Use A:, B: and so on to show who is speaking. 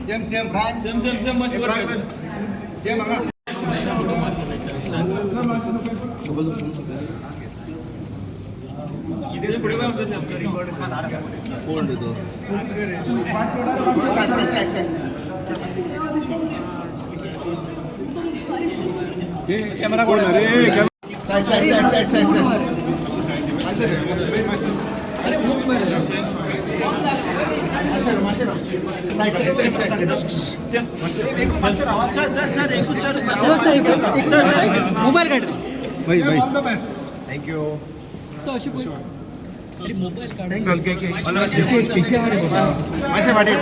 A: same same same same same पुढे camera कोण रे mobile काढ भाई भाई थँक्यू सो अशी मोबाईल काढ चल के माझ्या वाटे